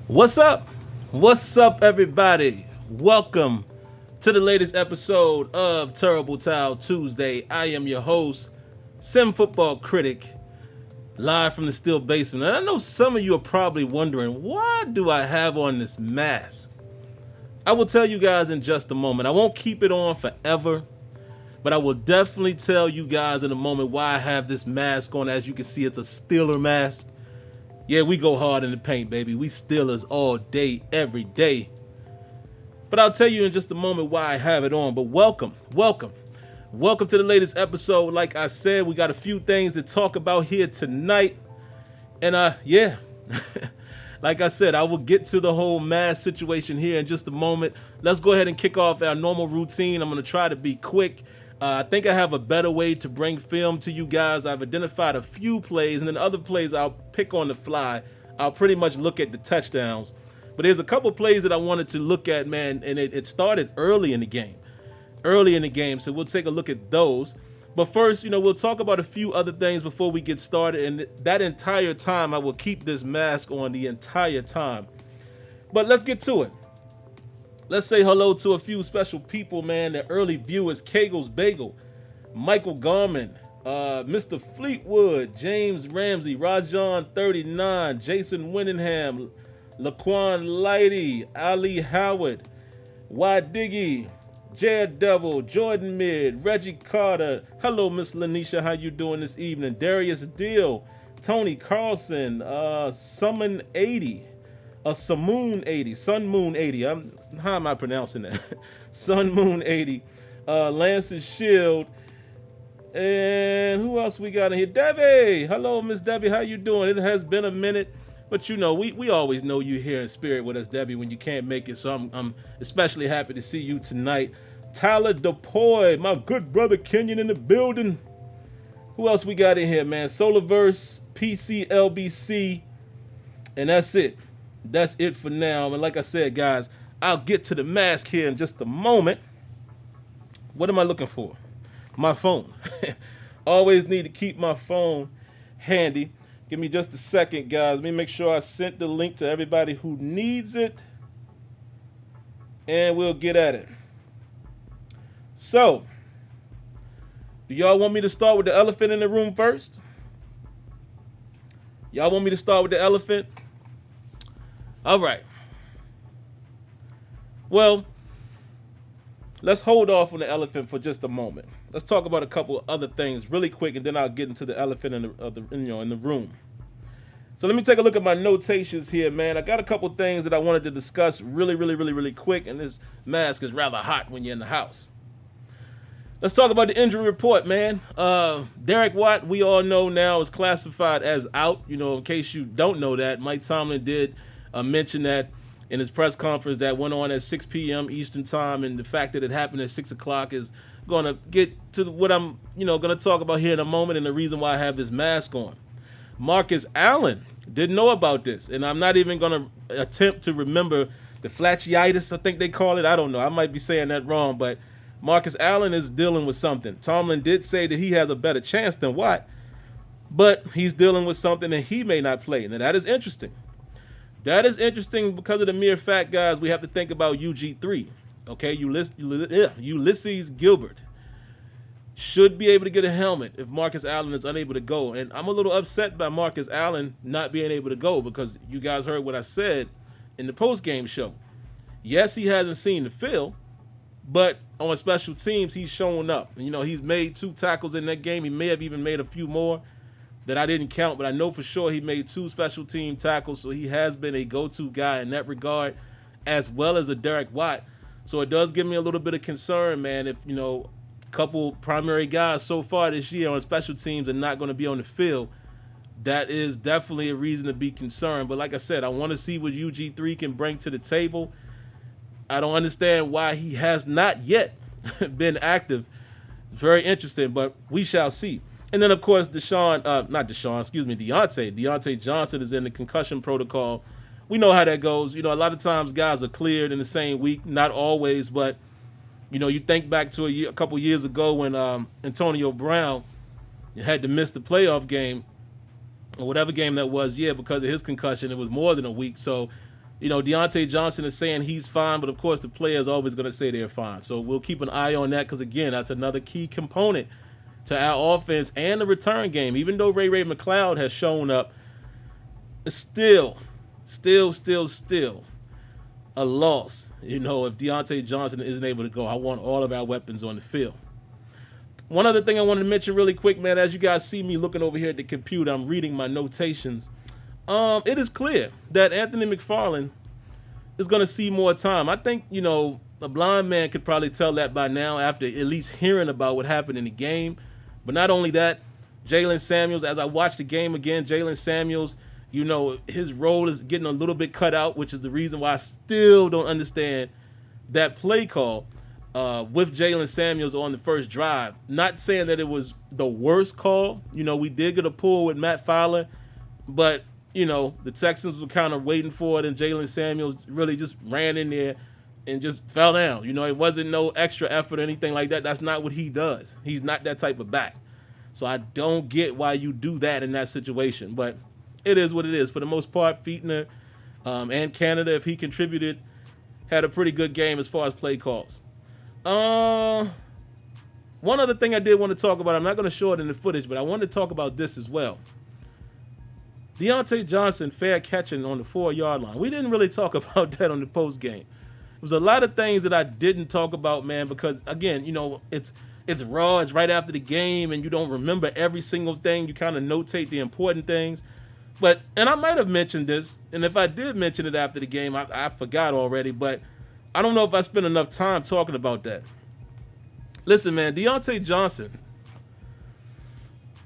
What's up? What's up, everybody? Welcome to the latest episode of Terrible Towel Tuesday. I am your host, SimFBallCritic, live from the Steel Basement. And I know some of you are probably wondering, why do I have on this mask? I will tell you guys in just a moment. I won't keep it on forever, but I will definitely tell you guys in a moment why I have this mask on. As you can see, it's a Steeler mask. Yeah, we go hard in the paint, baby. We Steelers all day, every day. But I'll tell you in just a moment why I have it on. But welcome to the latest episode. Like I said, we got a few things to talk about here tonight. And yeah, like I said, I will get to the whole mask situation here in just a moment. Let's go ahead and kick off our normal routine. I'm going to try to be quick. I think I have a better way to bring film to you guys. I've identified a few plays, and then other plays I'll pick on the fly. I'll pretty much look at the touchdowns. But there's a couple plays that I wanted to look at, man, and it started early in the game. So we'll take a look at those. But first, we'll talk about a few other things before we get started. And that entire time, I will keep this mask on the entire time. But let's get to it. Let's say hello to a few special people, man. The early viewers: Kegel's Bagel, Michael Garman, Mr. Fleetwood, James Ramsey, Rajon 39, Jason Winningham, Laquan Lighty, Ali Howard, Y Diggy, Jared Devil, Jordan Mid, Reggie Carter. Hello, Miss Lanisha. How you doing this evening? Darius Deal, Tony Carlson, Summon 80. Sun Moon 80. How am I pronouncing that? Sun Moon 80. Lance's Shield. And who else we got in here? Debbie. Hello, Miss Debbie. How you doing? It has been a minute. But we always know you here in spirit with us, Debbie, when you can't make it. So I'm especially happy to see you tonight. Tyler DePoy, my good brother Kenyon in the building. Who else we got in here, man? Solarverse, PCLBC. And that's it. That's it for now. And like I said, guys, I'll get to the mask here in just a moment. What am I looking for? My phone. Always need to keep my phone handy. Give me just a second, guys. Let me make sure I sent the link to everybody who needs it. And we'll get at it. So, do y'all want me to start with the elephant in the room first? Y'all want me to start with the elephant? All right. Well, let's hold off on the elephant for just a moment. Let's talk about a couple of other things really quick, and then I'll get into the elephant in the room. So let me take a look at my notations here, man. I got a couple things that I wanted to discuss really quick, and this mask is rather hot when you're in the house. Let's talk about the injury report, man. Derek Watt, we all know now, is classified as out. In case you don't know that, Mike Tomlin did mention that in his press conference that went on at 6 p.m. Eastern time, and the fact that it happened at 6 o'clock is going to get to what I'm, going to talk about here in a moment, and the reason why I have this mask on. Marcus Allen didn't know about this, and I'm not even going to attempt to remember the fasciitis, I think they call it. I don't know. I might be saying that wrong, but Marcus Allen is dealing with something. Tomlin did say that he has a better chance than Watt, but he's dealing with something and he may not play. Now, that is interesting. That is interesting because of the mere fact, guys, we have to think about UG3. Okay, Ulysses Gilbert should be able to get a helmet if Marcus Allen is unable to go. And I'm a little upset by Marcus Allen not being able to go because you guys heard what I said in the post-game show. Yes, he hasn't seen the field, but on special teams, he's showing up. And, he's made 2 tackles in that game. He may have even made a few more that I didn't count, but I know for sure he made 2 special team tackles, so he has been a go-to guy in that regard, as well as a Derek Watt. So it does give me a little bit of concern, man, if, a couple primary guys so far this year on special teams are not going to be on the field. That is definitely a reason to be concerned. But like I said, I want to see what UG3 can bring to the table. I don't understand why he has not yet been active. Very interesting, but we shall see. And then, of course, Deontay Johnson is in the concussion protocol. We know how that goes. A lot of times guys are cleared in the same week. Not always, but, you think back to a couple years ago when Antonio Brown had to miss the playoff game or whatever game that was, because of his concussion. It was more than a week. So Deontay Johnson is saying he's fine, but of course the player is always going to say they're fine. So we'll keep an eye on that because, again, that's another key component to our offense and the return game. Even though Ray McCloud has shown up, it's still a loss. If Deontay Johnson isn't able to go, I want all of our weapons on the field. One other thing I wanted to mention really quick, man, as you guys see me looking over here at the computer, I'm reading my notations. It is clear that Anthony McFarland is going to see more time. I think, a blind man could probably tell that by now after at least hearing about what happened in the game. But not only that, Jalen Samuels, as I watch the game again, Jalen Samuels, his role is getting a little bit cut out, which is the reason why I still don't understand that play call with Jalen Samuels on the first drive. Not saying that it was the worst call. We did get a pull with Matt Fowler, but the Texans were kind of waiting for it, and Jalen Samuels really just ran in there and just fell down. It wasn't no extra effort or anything like that. That's not what he does. He's not that type of back. So I don't get why you do that in that situation. But it is what it is. For the most part, Fietner and Canada, if he contributed, had a pretty good game as far as play calls. One other thing I did want to talk about, I'm not going to show it in the footage, but I wanted to talk about this as well. Deontay Johnson fair catching on the 4-yard line. We didn't really talk about that on the post game. There was a lot of things that I didn't talk about, man, because again, it's raw. It's right after the game, and you don't remember every single thing. You kind of notate the important things. And I might have mentioned this, and if I did mention it after the game, I forgot already. But I don't know if I spent enough time talking about that. Listen, man, Deontay Johnson.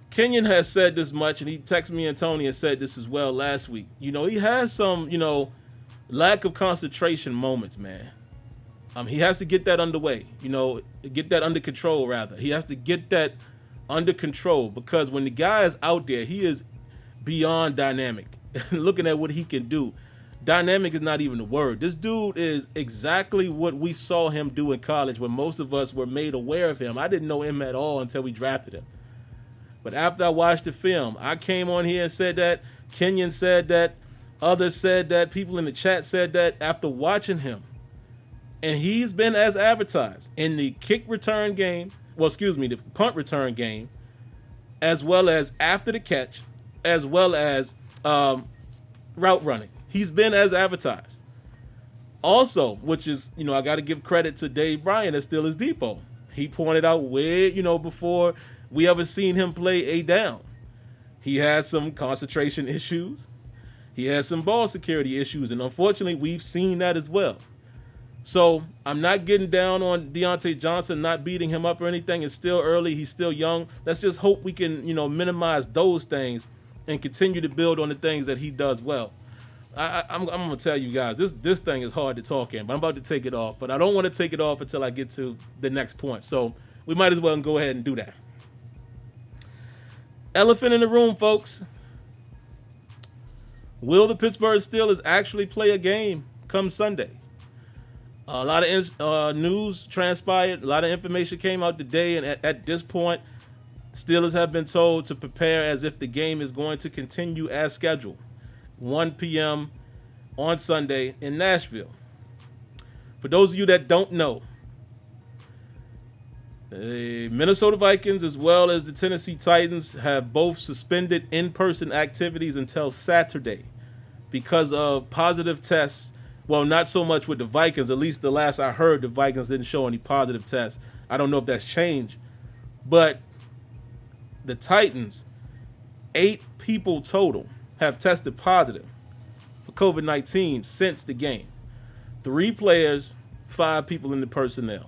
Kenyon has said this much, and he texted me and Tony and said this as well last week. He has some, lack of concentration moments, man. He has to get that underway, get that under control, rather. He has to get that under control because when the guy is out there, he is beyond dynamic. Looking at what he can do, dynamic is not even a word. This dude is exactly what we saw him do in college when most of us were made aware of him. I didn't know him at all until we drafted him. But after I watched the film, I came on here and said that, Kenyon said that, others said that, people in the chat said that after watching him. And he's been as advertised in the kick return game, the punt return game, as well as after the catch, as well as route running. He's been as advertised. Also, which is, I got to give credit to Dave Bryan at Steelers Depot. He pointed out way, before we ever seen him play a down. He has some concentration issues. He has some ball security issues, and unfortunately, we've seen that as well. So I'm not getting down on Deontay Johnson, not beating him up or anything. It's still early. He's still young. Let's just hope we can, minimize those things and continue to build on the things that he does well. I'm going to tell you guys, this thing is hard to talk in, but I'm about to take it off. But I don't want to take it off until I get to the next point. So we might as well go ahead and do that. Elephant in the room, folks. Will the Pittsburgh Steelers actually play a game come Sunday? A lot of news transpired. A lot of information came out today. And at this point, Steelers have been told to prepare as if the game is going to continue as scheduled. 1 p.m. on Sunday in Nashville. For those of you that don't know, the Minnesota Vikings as well as the Tennessee Titans have both suspended in-person activities until Saturday because of positive tests. Well, not so much with the Vikings. At least the last I heard, the Vikings didn't show any positive tests. I don't know if that's changed. But the Titans, 8 people total, have tested positive for COVID-19 since the game. 3 players, 5 people in the personnel.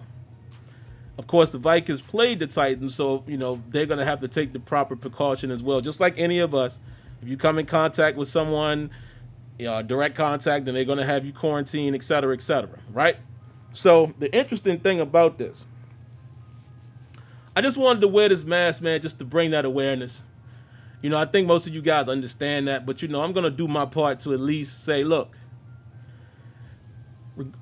Of course, the Vikings played the Titans, so, they're going to have to take the proper precaution as well. Just like any of us, if you come in contact with someone, direct contact, then they're going to have you quarantine, et cetera, right? So the interesting thing about this, I just wanted to wear this mask, man, just to bring that awareness. I think most of you guys understand that, but, I'm going to do my part to at least say, look,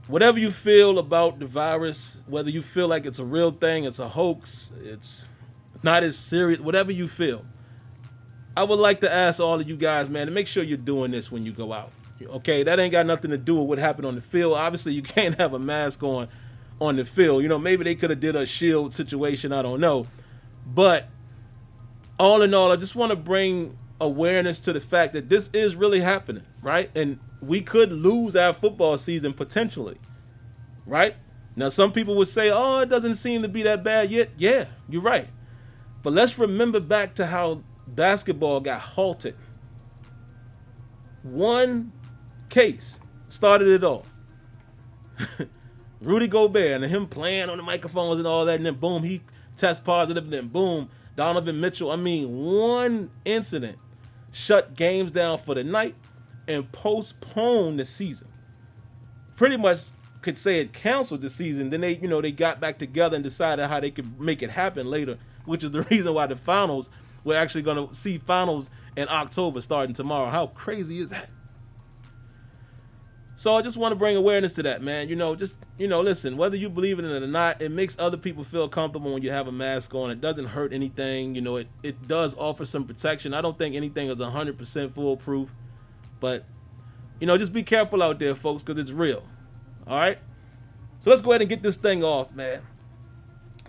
whatever you feel about the virus, whether you feel like it's a real thing, it's a hoax, it's not as serious, whatever you feel, I would like to ask all of you guys, man, to make sure you're doing this when you go out. Okay, that ain't got nothing to do with what happened on the field. Obviously, you can't have a mask on the field. Maybe they could have did a shield situation. I don't know. But all in all, I just want to bring awareness to the fact that this is really happening, right? And we could lose our football season potentially, right? Now, some people would say, oh, it doesn't seem to be that bad yet. Yeah, you're right. But let's remember back to how basketball got halted. One case started it all. Rudy Gobert and him playing on the microphones and all that, and then boom, he tests positive, and then boom, Donovan Mitchell. I mean, one incident shut games down for the night and postponed the season. Pretty much could say it canceled the season. Then they got back together and decided how they could make it happen later, which is the reason why the finals, we're actually going to see finals in October starting tomorrow. How crazy is that? So I just want to bring awareness to that, man. Listen, whether you believe in it or not, it makes other people feel comfortable when you have a mask on. It doesn't hurt anything. It does offer some protection. I don't think anything is 100% foolproof. But, just be careful out there, folks, because it's real. All right? So let's go ahead and get this thing off, man.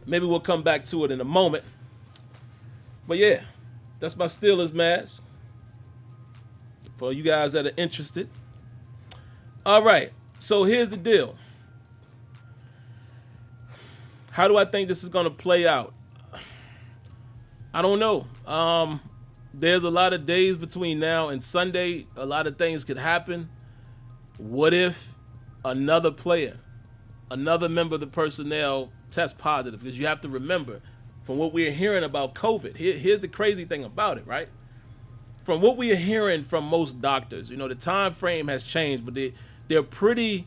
Maybe we'll come back to it in a moment. But, yeah, that's my Steelers mask. For you guys that are interested. All right, so here's the deal. How do I think this is going to play out? I don't know. There's a lot of days between now and Sunday. A lot of things could happen. What if another player, another member of the personnel tests positive? Because you have to remember, from what we're hearing about COVID, here's the crazy thing about it, right? From what we are hearing from most doctors, the time frame has changed, but they're pretty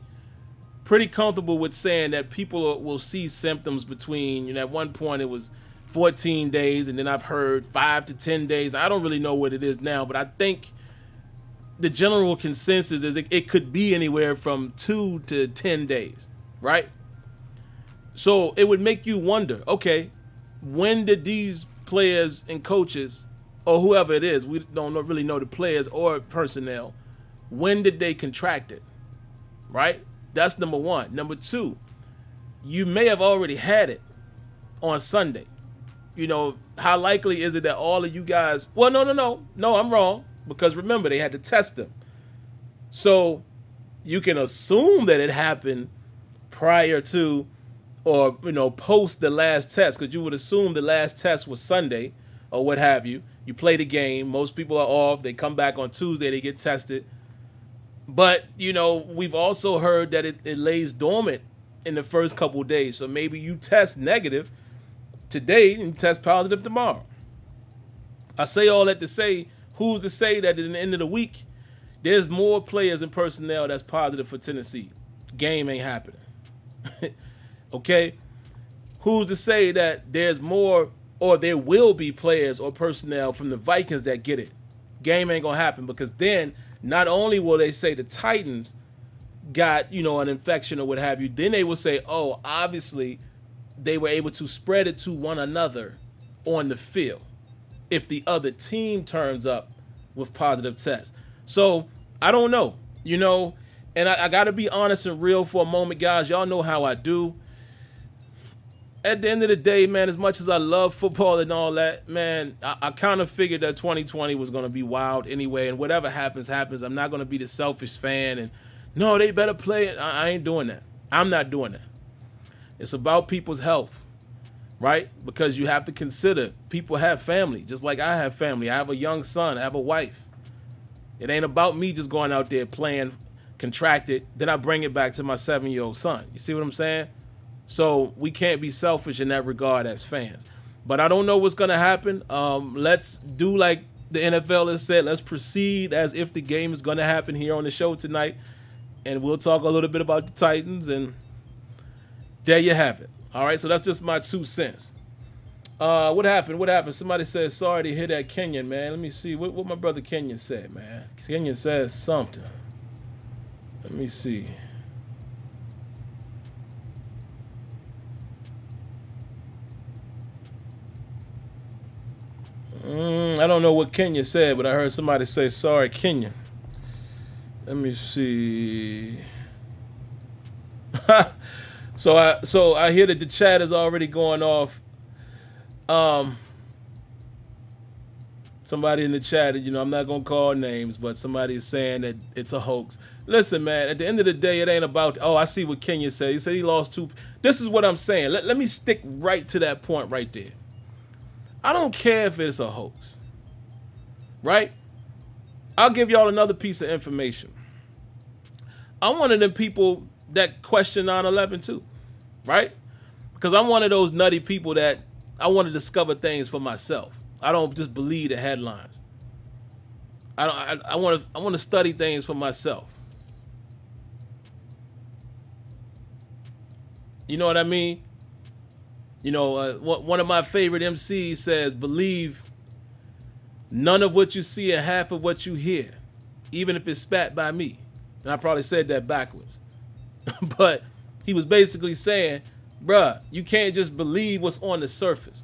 comfortable with saying that people will see symptoms between, at one point it was 14 days, and then I've heard 5 to 10 days. I don't really know what it is now, but I think the general consensus is it could be anywhere from 2 to 10 days, right? So it would make you wonder, okay, when did these players and coaches, or whoever it is, we don't really know the players or personnel, when did they contract it? Right? That's number one. Number two, you may have already had it on Sunday. How likely is it that all of you guys, well, no, I'm wrong, because remember, they had to test them. So you can assume that it happened prior to or, post the last test, because you would assume the last test was Sunday or what have you. You play the game. Most people are off. They come back on Tuesday. They get tested. But, we've also heard that it lays dormant in the first couple of days. So maybe you test negative today and test positive tomorrow. I say all that to say, who's to say that at the end of the week, there's more players and personnel that's positive for Tennessee? Game ain't happening. Okay? Who's to say that there's more, or there will be players or personnel from the Vikings that get it? Game ain't going to happen, because then not only will they say the Titans got, an infection or what have you, then they will say, oh, obviously they were able to spread it to one another on the field if the other team turns up with positive tests. So I don't know, and I got to be honest and real for a moment, guys. Y'all know how I do. At the end of the day, man, as much as I love football and all that, man, I kind of figured that 2020 was going to be wild anyway, and whatever happens, happens. I'm not going to be the selfish fan and, no, they better play it. I ain't doing that. I'm not doing that. It's about people's health, right? Because you have to consider people have family, just like I have family. I have a young son. I have a wife. It ain't about me just going out there playing, contracted, then I bring it back to my 7-year-old son. You see what I'm saying? So we can't be selfish in that regard as fans. But I don't know what's going to happen. Let's do like the NFL has said. Let's proceed as if the game is going to happen here on the show tonight. And we'll talk a little bit about the Titans. And there you have it. All right, so that's just my 2 cents. What happened? Somebody said, sorry to hear that, Kenyon, man. Let me see what my brother Kenyon said, man. Kenyon says something. Let me see. I don't know what Kenya said, but I heard somebody say, sorry, Kenya. Let me see. So I hear that the chat is already going off. Somebody in the chat, I'm not gonna call names, but somebody is saying that it's a hoax. Listen, man, at the end of the day, it ain't about. Oh, I see what Kenya said. He said he lost two. This is what I'm saying. Let me stick right to that point right there. I don't care if it's a hoax, right? I'll give y'all another piece of information. I'm one of them people that question 9/11 too, right? Because I'm one of those nutty people that I want to discover things for myself. I don't just believe the headlines. I want to study things for myself. You know what I mean? One of my favorite MCs says, "Believe none of what you see and half of what you hear, even if it's spat by me." And I probably said that backwards. But he was basically saying, bruh, you can't just believe what's on the surface.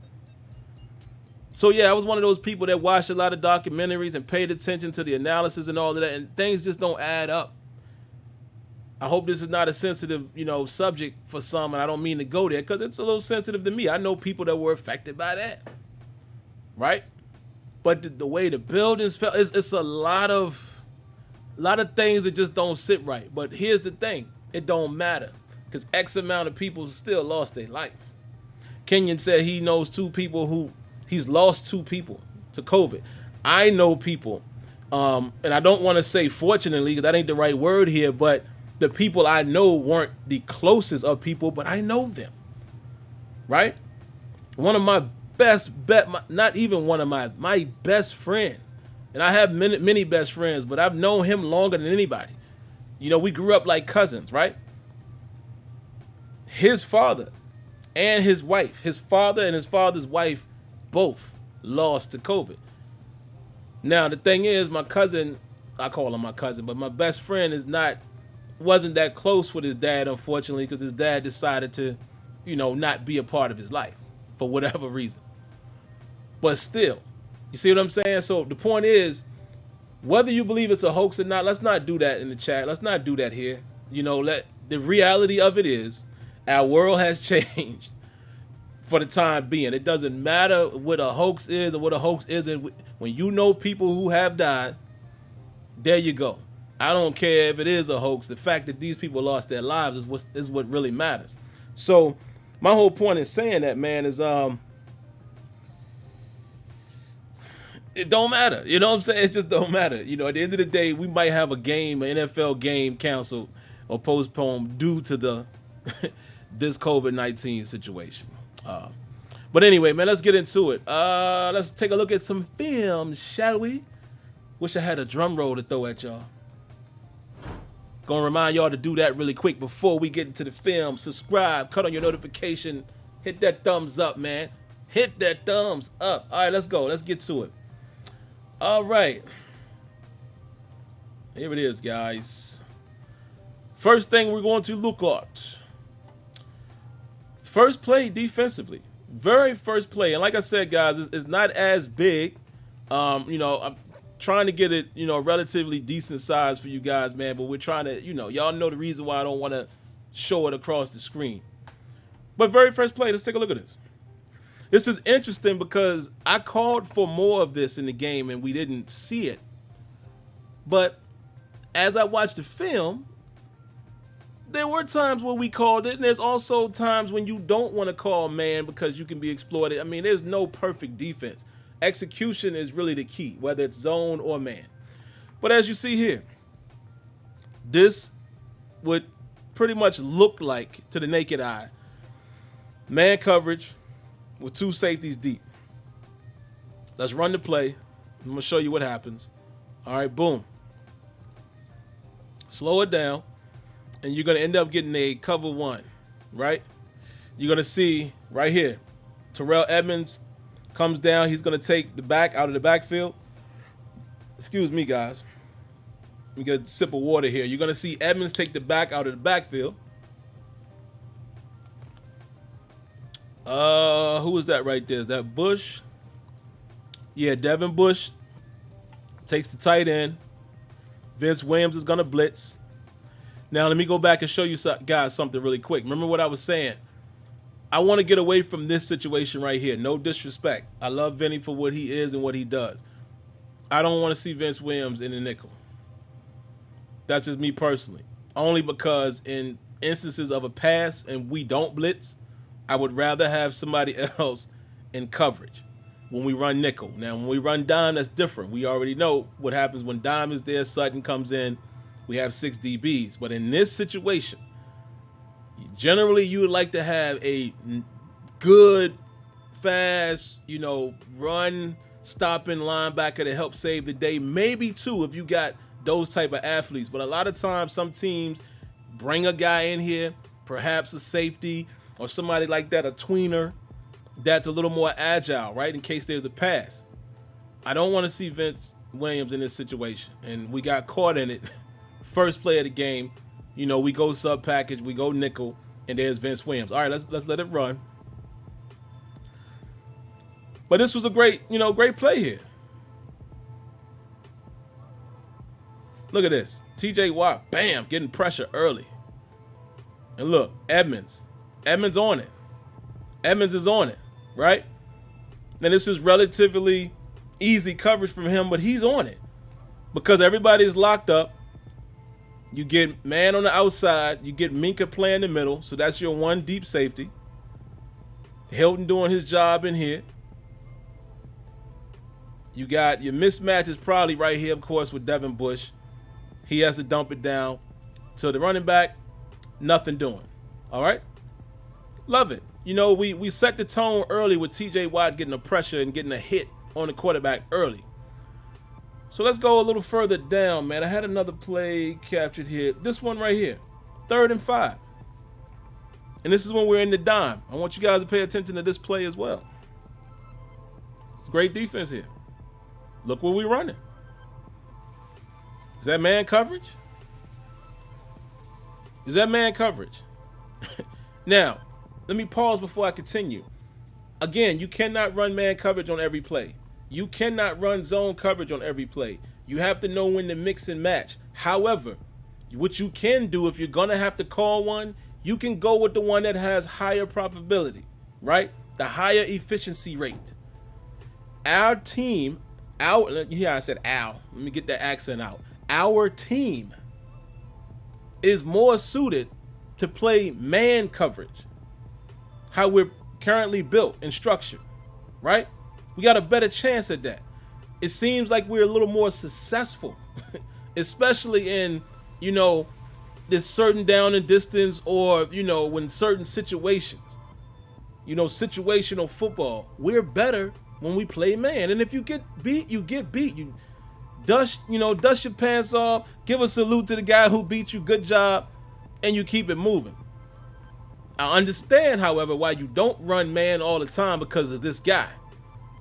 So yeah, I was one of those people that watched a lot of documentaries and paid attention to the analysis and all of that, and things just don't add up. I hope this is not a sensitive, subject for some, and I don't mean to go there because it's a little sensitive to me. I know people that were affected by that, right? But the way the buildings fell, it's a lot of things that just don't sit right. But here's the thing, it don't matter because X amount of people still lost their life. Kenyon said he knows he's lost two people to COVID. I know people, and I don't want to say fortunately because that ain't the right word here, but the people I know weren't the closest of people, but I know them, right? One of my not even one of my best friend, and I have many best friends, but I've known him longer than anybody. We grew up like cousins, right? His father and his wife, his father and his father's wife, both lost to COVID. Now, the thing is, my cousin, I call him my cousin, but my best friend wasn't that close with his dad, unfortunately, because his dad decided to, not be a part of his life for whatever reason. But still, you see what I'm saying? So the point is, whether you believe it's a hoax or not, let's not do that in the chat. Let's not do that here. The reality of it is, our world has changed for the time being. It doesn't matter what a hoax is or what a hoax isn't. When you know people who have died, there you go. I don't care if it is a hoax. The fact that these people lost their lives is what really matters. So my whole point in saying that, man, is it don't matter. You know what I'm saying? It just don't matter. At the end of the day, we might have an NFL game canceled or postponed due to the this COVID-19 situation. But anyway, man, let's get into it. Let's take a look at some film, shall we? Wish I had a drum roll to throw at y'all. Gonna remind y'all to do that really quick before we get into the film. Subscribe, cut on your notification, hit that thumbs up, man. Hit that thumbs up. All right, let's go. Let's get to it. All right. Here it is, guys. First thing we're going to look at. First play defensively. Very first play. And like I said, guys, it's not as big. I'm trying to get it, relatively decent size for you guys, man. But we're trying to, y'all know the reason why I don't want to show it across the screen. But very first play, let's take a look at this. This is interesting because I called for more of this in the game and we didn't see it. But as I watched the film, there were times where we called it, and there's also times when you don't want to call man because you can be exploited. I mean, there's no perfect defense. Execution is really the key, whether it's zone or man. But as you see here, this would pretty much look like, to the naked eye, man coverage with two safeties deep. Let's run the play. I'm going to show you what happens. All right, boom. Slow it down, and you're going to end up getting a cover one, right? You're going to see right here, Terrell Edmonds comes down. He's going to take the back out of the backfield. Excuse me, guys. Let me get a sip of water here. You're going to see Edmonds take the back out of the backfield. Who is that right there? Is that Bush? Yeah, Devin Bush takes the tight end. Vince Williams is going to blitz. Now, let me go back and show you guys something really quick. Remember what I was saying? I want to get away from this situation right here. No disrespect. I love Vinny for what he is and what he does. I don't want to see Vince Williams in the nickel. That's just me personally. Only because in instances of a pass and we don't blitz, I would rather have somebody else in coverage when we run nickel. Now, when we run dime, that's different. We already know what happens when dime is there, Sutton comes in, we have 6 DBs. But in this situation, generally you would like to have a good, fast, run, stopping linebacker to help save the day. Maybe 2 if you got those type of athletes. But a lot of times some teams bring a guy in here, perhaps a safety or somebody like that, a tweener, that's a little more agile, right, in case there's a pass. I don't want to see Vince Williams in this situation. And we got caught in it. First play of the game, we go sub package, we go nickel, and there's Vince Williams. All right, let's let it run. But this was a great play here. Look at this. TJ Watt, bam, getting pressure early. And look, Edmonds on it. Edmonds is on it, right? Now this is relatively easy coverage from him, but he's on it because everybody's locked up. You get man on the outside. You get Minka playing in the middle. So that's your one deep safety. Hilton doing his job in here. You got your mismatch is probably right here, of course, with Devin Bush. He has to dump it down. So the running back, nothing doing. All right? Love it. We set the tone early with TJ Watt getting the pressure and getting a hit on the quarterback early. So let's go a little further down, man. I had another play captured here. This one right here. 3rd and 5. And this is when we're in the dime. I want you guys to pay attention to this play as well. It's great defense here. Look where we're running. Is that man coverage? Is that man coverage? Now, let me pause before I continue. Again, you cannot run man coverage on every play. You cannot run zone coverage on every play. You have to know when to mix and match. However, what you can do if you're going to have to call one, you can go with the one that has higher probability, right? The higher efficiency rate. Our team, I said ow. Let me get that accent out. Our team is more suited to play man coverage. How we're currently built and structured, right? We got a better chance at that. It seems like we're a little more successful, especially in, this certain down and distance or, when certain situations, situational football. We're better when we play man. And if you get beat, you get beat. You dust your pants off, give a salute to the guy who beat you, good job, and you keep it moving. I understand, however, why you don't run man all the time because of this guy.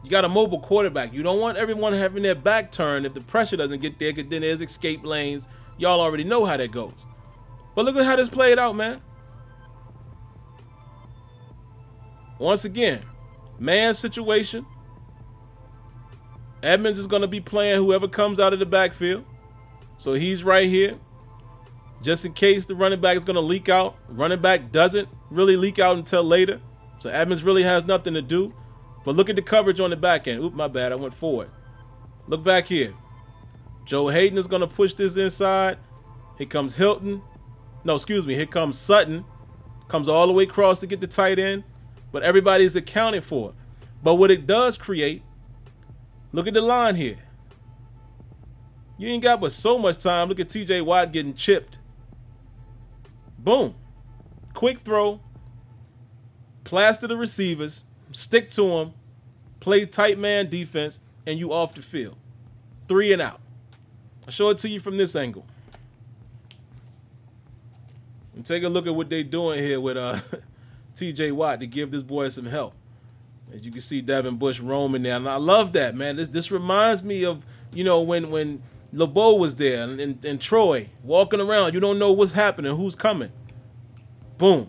You got a mobile quarterback. You don't want everyone having their back turned if the pressure doesn't get there, because then there's escape lanes. Y'all already know how that goes. But look at how this played out, man. Once again, man situation. Edmonds is going to be playing whoever comes out of the backfield. So he's right here. Just in case the running back is going to leak out. Running back doesn't really leak out until later. So Edmonds really has nothing to do. But look at the coverage on the back end. Oop, my bad. I went forward. Look back here. Joe Hayden is going to push this inside. Here comes Hilton. No, excuse me. Here comes Sutton. Comes all the way across to get the tight end. But everybody's accounted for. But what it does create, look at the line here. You ain't got but so much time. Look at TJ Watt getting chipped. Boom. Quick throw. Plaster the receivers. Stick to them. Play tight man defense. And you off the field. 3 and out. I'll show it to you from this angle. And take a look at what they're doing here with TJ Watt to give this boy some help. As you can see, Devin Bush roaming there. And I love that, man. This reminds me of, when LeBeau was there and Troy walking around. You don't know what's happening, who's coming. Boom.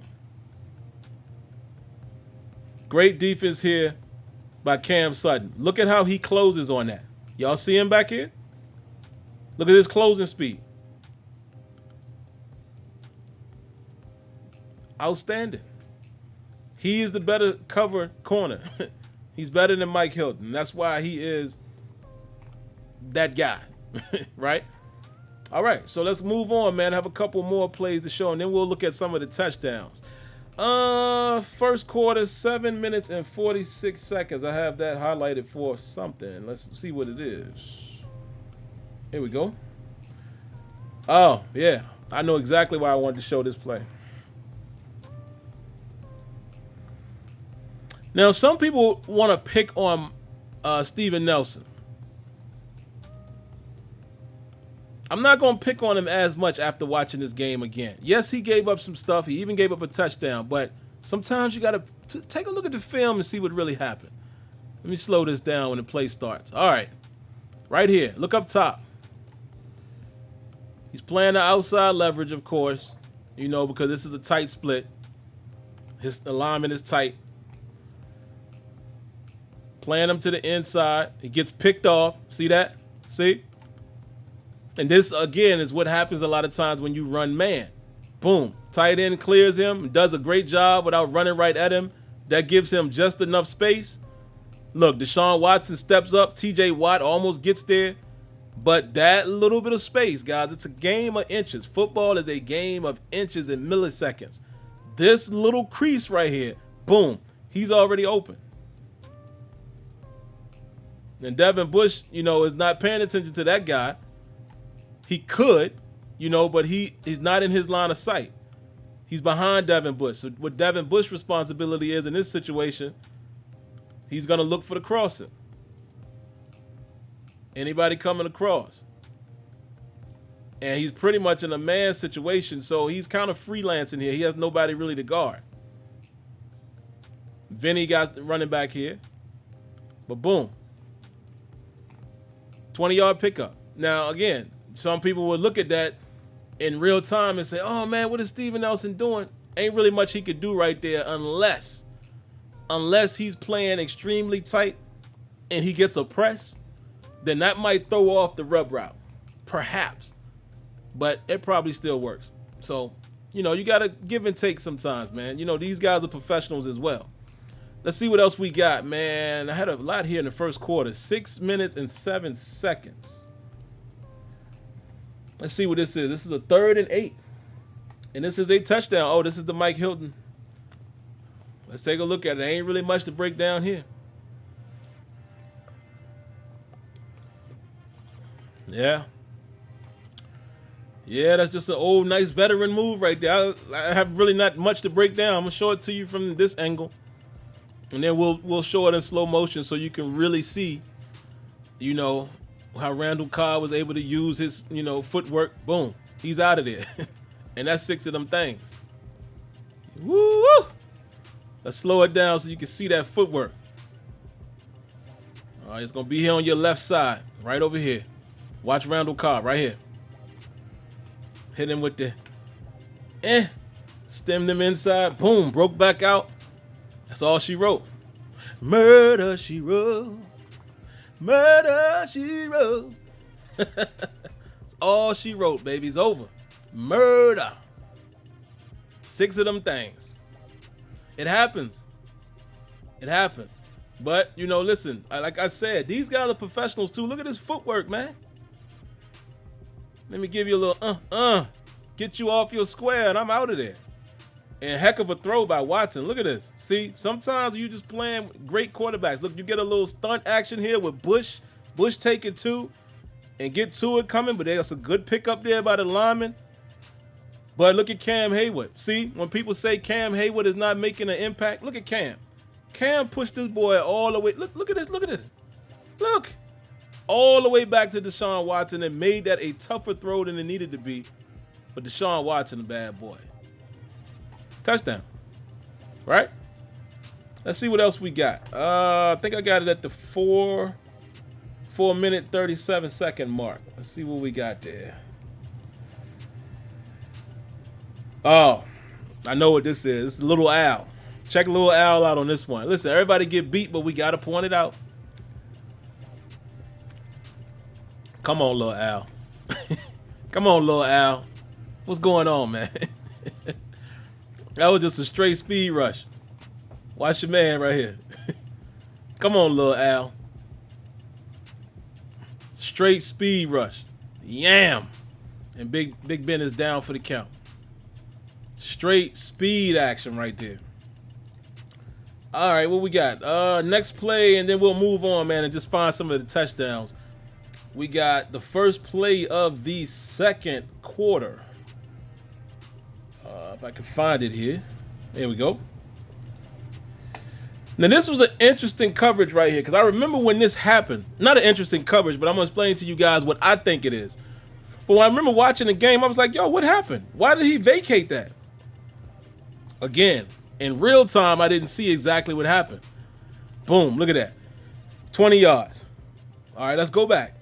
Great defense here by Cam Sutton. Look at how he closes on that. Y'all see him back here? Look at his closing speed. Outstanding. He is the better cover corner. He's better than Mike Hilton. That's why he is that guy, right? All right, so let's move on, man. I have a couple more plays to show, and then we'll look at some of the touchdowns. First quarter, 7 minutes and 46 seconds. I have that highlighted for something. Let's see what it is. Here we go. Oh, yeah. I know exactly why I wanted to show this play. Now, some people want to pick on Steven Nelson. I'm not going to pick on him as much after watching this game again. Yes, he gave up some stuff. He even gave up a touchdown. But sometimes you got to take a look at the film and see what really happened. Let me slow this down when the play starts. All right. Right here. Look up top. He's playing the outside leverage, of course. You know, because this is a tight split. His alignment is tight. Playing him to the inside. He gets picked off. See that? See? And this, again, is what happens a lot of times when you run man. Boom. Tight end clears him and does a great job without running right at him. That gives him just enough space. Look, Deshaun Watson steps up. TJ Watt almost gets there. But that little bit of space, guys, it's a game of inches. Football is a game of inches and milliseconds. This little crease right here, boom, he's already open. And Devin Bush, you know, is not paying attention to that guy. He could, you know, but he's not in his line of sight. He's behind Devin Bush. So what Devin Bush's responsibility is in this situation, he's going to look for the crossing. Anybody coming across. And he's pretty much in a man situation, so he's kind of freelancing here. He has nobody really to guard. Vinny got running back here. But boom. 20-yard pickup. Now, again, some people would look at that in real time and say, oh, man, what is Steven Nelson doing? Ain't really much he could do right there unless he's playing extremely tight and he gets a press, then that might throw off the rub route. Perhaps. But it probably still works. So, you know, you got to give and take sometimes, man. You know, these guys are professionals as well. Let's see what else we got, man. I had a lot here in the first quarter. 6 minutes and 7 seconds. Let's see what this is. This is a 3rd and 8. And this is a touchdown. Oh, this is the Mike Hilton. Let's take a look at it. There ain't really much to break down here. Yeah. Yeah, that's just an old, nice veteran move right there. I have really not much to break down. I'm going to show it to you from this angle. And then we'll show it in slow motion so you can really see, you know, how Randall Cobb was able to use his, you know, footwork. Boom. He's out of there. And that's 6 of them things. Woo! Let's slow it down so you can see that footwork. All right, it's going to be here on your left side. Right over here. Watch Randall Cobb right here. Hit him with the stemmed him inside. Boom. Broke back out. That's all she wrote. Murder, she wrote. Murder, she wrote. That's all she wrote, baby. It's over. Murder. 6 of them things. It happens. It happens. But, you know, listen, like I said, these guys are professionals too. Look at this footwork, man. Let me give you a little get you off your square, and I'm out of there. And heck of a throw by Watson. Look at this. See, sometimes you just playing great quarterbacks. Look, you get a little stunt action here with Bush. Bush taking 2 and get to it coming, but there's a good pickup there by the lineman. But look at Cam Hayward. See, when people say Cam Hayward is not making an impact, look at Cam. Cam pushed this boy all the way. Look at this. Look at this. Look. All the way back to Deshaun Watson and made that a tougher throw than it needed to be. But Deshaun Watson, a bad boy. Touchdown. Right? Let's see what else we got. I think I got it at the 4 minute 37 second mark. Let's see what we got there. Oh, I know what this is. It's Little Al. Check Little Al out on this one. Listen, everybody get beat, but we got to point it out. Come on, Little Al. Come on, little Al. What's going on, man? That was just a straight speed rush. Watch your man right here. Come on, little Al. Straight speed rush. Yam. And Big Ben is down for the count. Straight speed action right there. All right, what we got? Next play, and then we'll move on, man, and just find some of the touchdowns. We got the first play of the second quarter. If I can find it here. There we go. Now, this was an interesting coverage right here, because I remember when this happened. Not an interesting coverage, but I'm going to explain to you guys what I think it is. But when I remember watching the game, I was like, yo, what happened? Why did he vacate that? Again, in real time, I didn't see exactly what happened. Boom, look at that. 20 yards. All right, let's go back.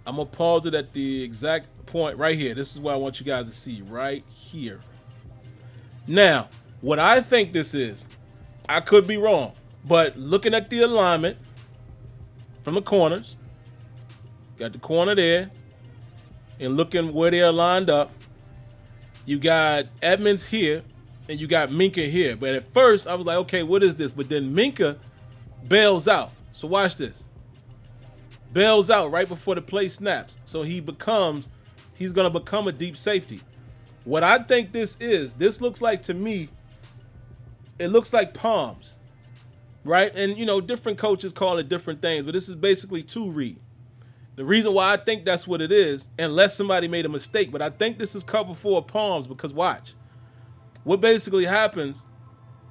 I'm going to pause it at the exact point right here. This is what I want you guys to see right here. Now, what I think this is, I could be wrong, but looking at the alignment from the corners, got the corner there, and looking where they're lined up, you got Edmonds here, and you got Minka here. But at first, I was like, okay, what is this? But then Minka bails out. So watch this. Bails out right before the play snaps. So he's going to become a deep safety. What I think this looks like to me, it looks like palms, right? And, different coaches call it different things, but this is basically two read. The reason why I think that's what it is, unless somebody made a mistake, but I think this is cover 4 palms because watch. What basically happens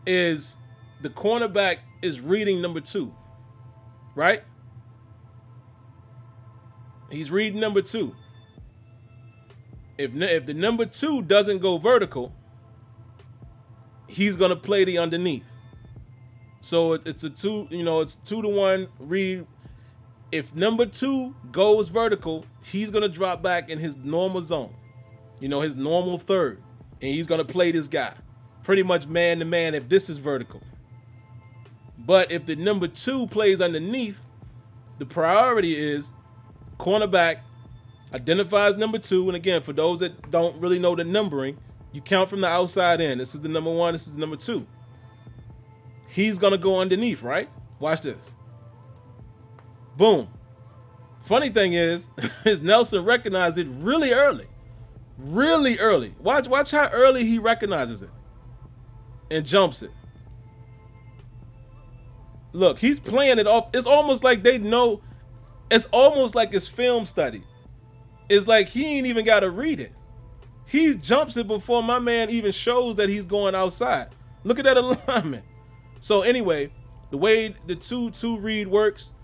is the cornerback is reading number 2, right? He's reading number 2. If the number 2 doesn't go vertical, he's going to play the underneath. So it's a 2-to-1 read. If number 2 goes vertical, he's going to drop back in his normal zone, his normal third. And he's going to play this guy pretty much man to man if this is vertical. But if the number 2 plays underneath, the priority is cornerback identifies number 2. And again, for those that don't really know the numbering, you count from the outside in. This is the number 1. This is the number 2. He's going to go underneath, right? Watch this. Boom. Funny thing is Nelson recognized it really early. Really early. Watch how early he recognizes it and jumps it. Look, he's playing it off. It's almost like they know. It's almost like it's film study. It's like he ain't even got to read it. He jumps it before my man even shows that he's going outside. Look at that alignment. So anyway, the way the 2-2 read works,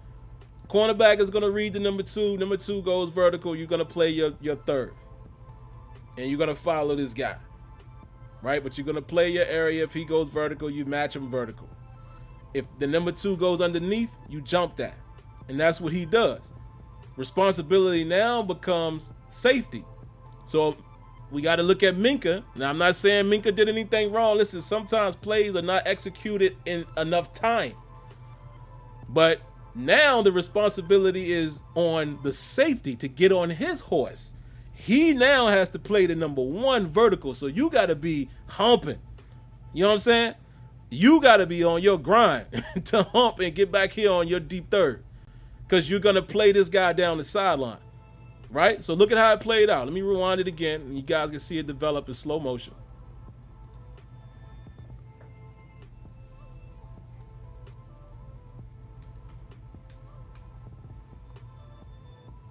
cornerback is going to read the number 2. Number 2 goes vertical. You're going to play your third. And you're going to follow this guy. Right? But you're going to play your area. If he goes vertical, you match him vertical. If the number 2 goes underneath, you jump that. And that's what he does. Responsibility now becomes safety. So we got to look at Minka. Now, I'm not saying Minka did anything wrong. Listen, sometimes plays are not executed in enough time. But now the responsibility is on the safety to get on his horse. He now has to play the number 1 vertical. So you got to be humping. You know what I'm saying? You got to be on your grind to hump and get back here on your deep third. Because you're going to play this guy down the sideline. Right? So look at how it played out. Let me rewind it again, and you guys can see it develop in slow motion.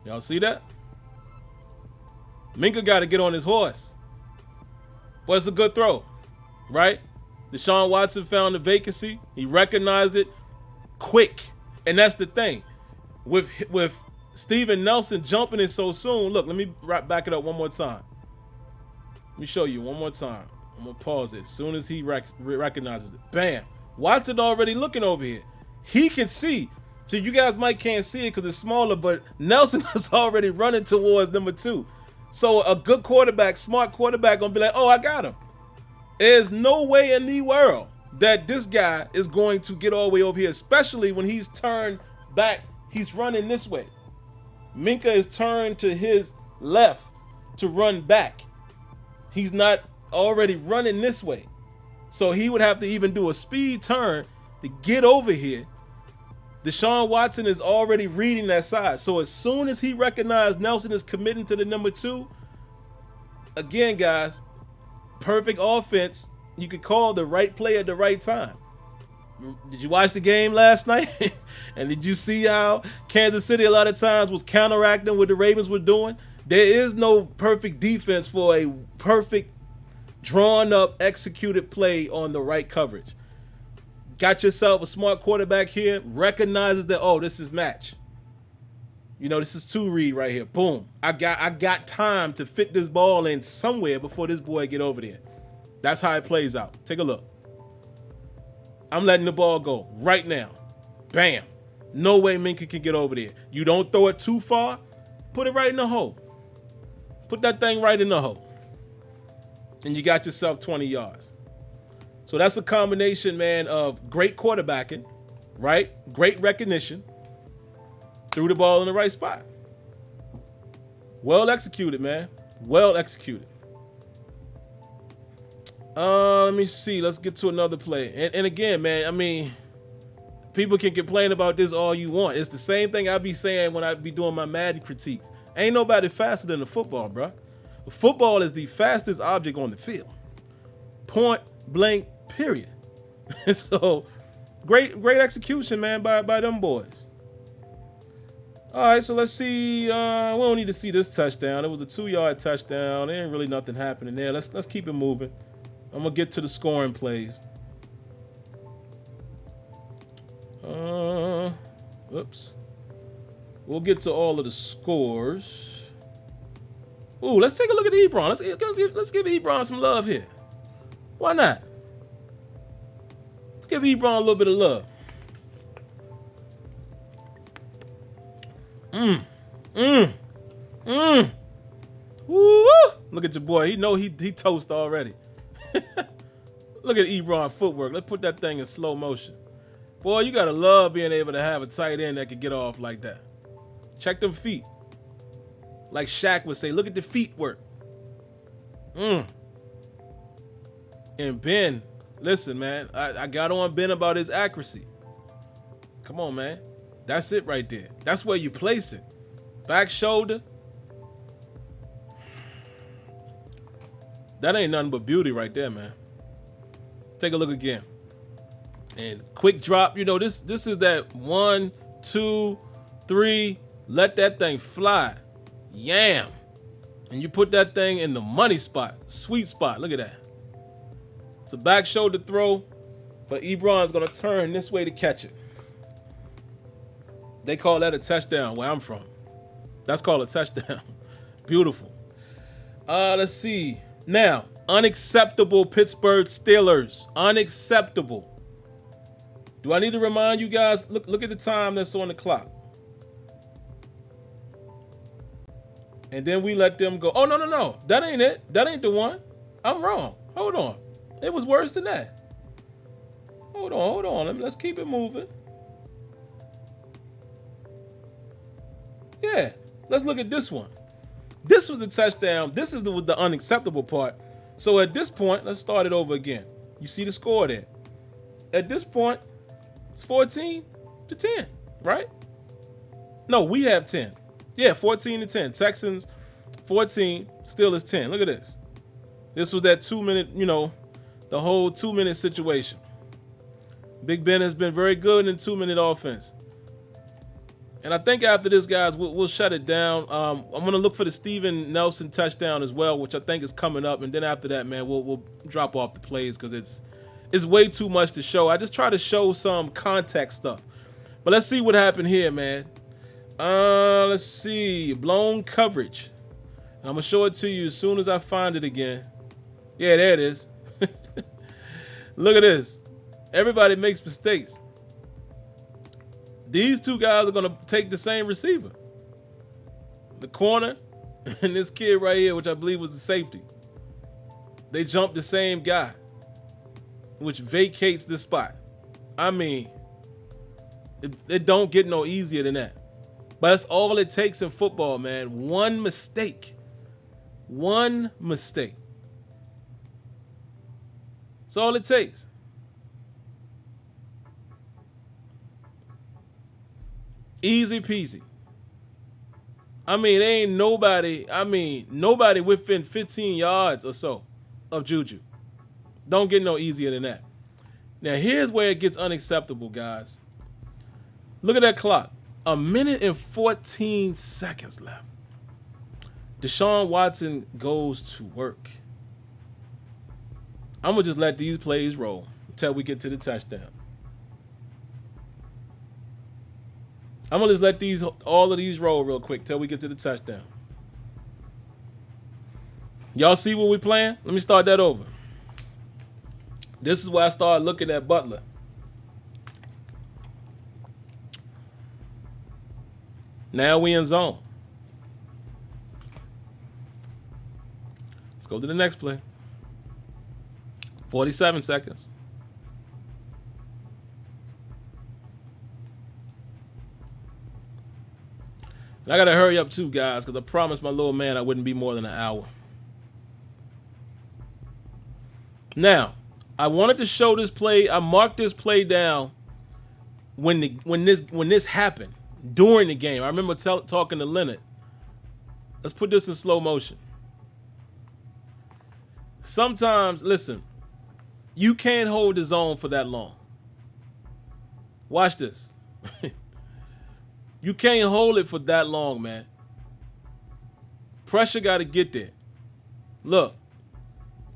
Y'all see that? Minka got to get on his horse. But it's a good throw, right? Deshaun Watson found the vacancy. He recognized it quick. And that's the thing. With Steven Nelson jumping it so soon, look, let me back it up one more time. Let me show you one more time. I'm going to pause it. As soon as he recognizes it. Bam. Watson already looking over here. He can see. So you guys can't see it because it's smaller, but Nelson is already running towards number 2. So a good quarterback, smart quarterback, going to be like, oh, I got him. There's no way in the world that this guy is going to get all the way over here, especially when he's turned back. He's running this way. Minka is turned to his left to run back. He's not already running this way. So he would have to even do a speed turn to get over here. Deshaun Watson is already reading that side. So as soon as he recognized Nelson is committing to the number 2, again, guys, perfect offense. You could call the right play at the right time. Did you watch the game last night? And did you see how Kansas City a lot of times was counteracting what the Ravens were doing? There is no perfect defense for a perfect, drawn up, executed play on the right coverage. Got yourself a smart quarterback here, recognizes that, oh, this is match. You know, this is 2 read right here. Boom. I got time to fit this ball in somewhere before this boy get over there. That's how it plays out. Take a look. I'm letting the ball go right now. Bam. No way Minka can get over there. You don't throw it too far, put it right in the hole. Put that thing right in the hole. And you got yourself 20 yards. So that's a combination, man, of great quarterbacking, right? Great recognition. Threw the ball in the right spot. Well executed, man. Well executed. Let me see. Let's get to another play. And again, man, I mean, people can complain about this all you want. It's the same thing I be saying when I be doing my Madden critiques. Ain't nobody faster than the football, bro. Football is the fastest object on the field. Point blank, period. So, great execution, man, by them boys. All right, so let's see. We don't need to see this touchdown. It was a 2-yard touchdown. There ain't really nothing happening there. Let's keep it moving. I'm gonna get to the scoring plays. Oops. We'll get to all of the scores. Ooh, let's take a look at Ebron. Let's give Ebron some love here. Why not? Let's give Ebron a little bit of love. Woo! Look at your boy. He know he toast already. Look at Ebron footwork. Let's put that thing in slow motion. Boy, you gotta love being able to have a tight end that can get off like that. Check them feet. Like Shaq would say, look at the feet work. And Ben, listen, man, I got on Ben about his accuracy. Come on, man. That's it right there. That's where you place it. Back shoulder. That ain't nothing but beauty right there, man. Take a look again. And quick drop. You know, this is that 1, 2, 3. Let that thing fly. Yam. And you put that thing in the money spot. Sweet spot. Look at that. It's a back shoulder throw, but Ebron's going to turn this way to catch it. They call that a touchdown where I'm from. That's called a touchdown. Beautiful. Let's see. Now, unacceptable Pittsburgh Steelers. Unacceptable. Do I need to remind you guys? Look at the time that's on the clock. And then we let them go. Oh, no. That ain't it. That ain't the one. I'm wrong. Hold on. It was worse than that. Hold on. Let's keep it moving. Yeah. Let's look at this one. This was the touchdown. This is the unacceptable part. So at this point, let's start it over again. You see the score there. At this point, it's 14-10, right? No, we have 10. Yeah, 14-10. Texans 14, Steelers 10. Look at this. This was that 2-minute, the whole 2-minute situation. Big Ben has been very good in 2-minute offense. And I think after this, guys, we'll shut it down. I'm going to look for the Steven Nelson touchdown as well, which I think is coming up. And then after that, man, we'll drop off the plays because it's way too much to show. I just try to show some context stuff. But let's see what happened here, man. Let's see. Blown coverage. And I'm going to show it to you as soon as I find it again. Yeah, there it is. Look at this. Everybody makes mistakes. These two guys are going to take the same receiver. The corner and this kid right here, which I believe was the safety. They jumped the same guy, which vacates the spot. I mean, it don't get no easier than that. But that's all it takes in football, man. One mistake. One mistake. That's all it takes. Easy peasy. I mean, there ain't nobody, nobody within 15 yards or so of Juju. Don't get no easier than that. Now, here's where it gets unacceptable, guys. Look at that clock. 1 minute and 14 seconds left. Deshaun Watson goes to work. I'm going to just let these plays roll until we get to the touchdown. I'm going to just let all of these roll real quick till we get to the touchdown. Y'all see what we playing? Let me start that over. This is where I started looking at Butler. Now we in zone. Let's go to the next play. 47 seconds. And I got to hurry up too, guys, because I promised my little man I wouldn't be more than an hour. Now, I wanted to show this play. I marked this play down when this happened during the game. I remember talking to Leonard. Let's put this in slow motion. Sometimes, listen, you can't hold the zone for that long. Watch this. You can't hold it for that long, man. Pressure got to get there. Look,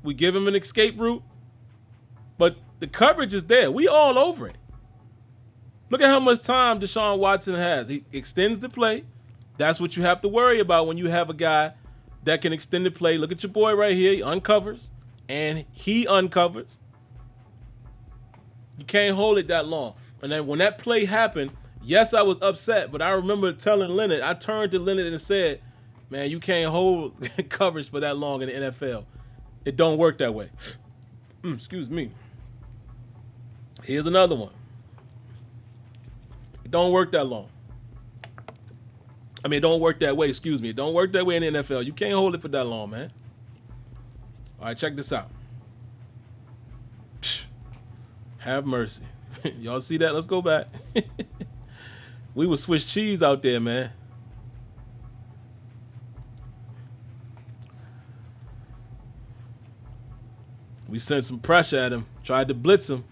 we give him an escape route, but the coverage is there. We all over it. Look at how much time Deshaun Watson has. He extends the play. That's what you have to worry about when you have a guy that can extend the play. Look at your boy right here. He uncovers, and he uncovers. You can't hold it that long. And then when that play happened, yes, I was upset, but I remember telling Leonard, I turned to Leonard and said, man, you can't hold coverage for that long in the NFL. It don't work that way. Excuse me. Here's another one. It don't work that long. It don't work that way, excuse me. It don't work that way in the NFL. You can't hold it for that long, man. All right, check this out. Have mercy. Y'all see that? Let's go back. We were Swiss cheese out there, man. We sent some pressure at him. Tried to blitz him.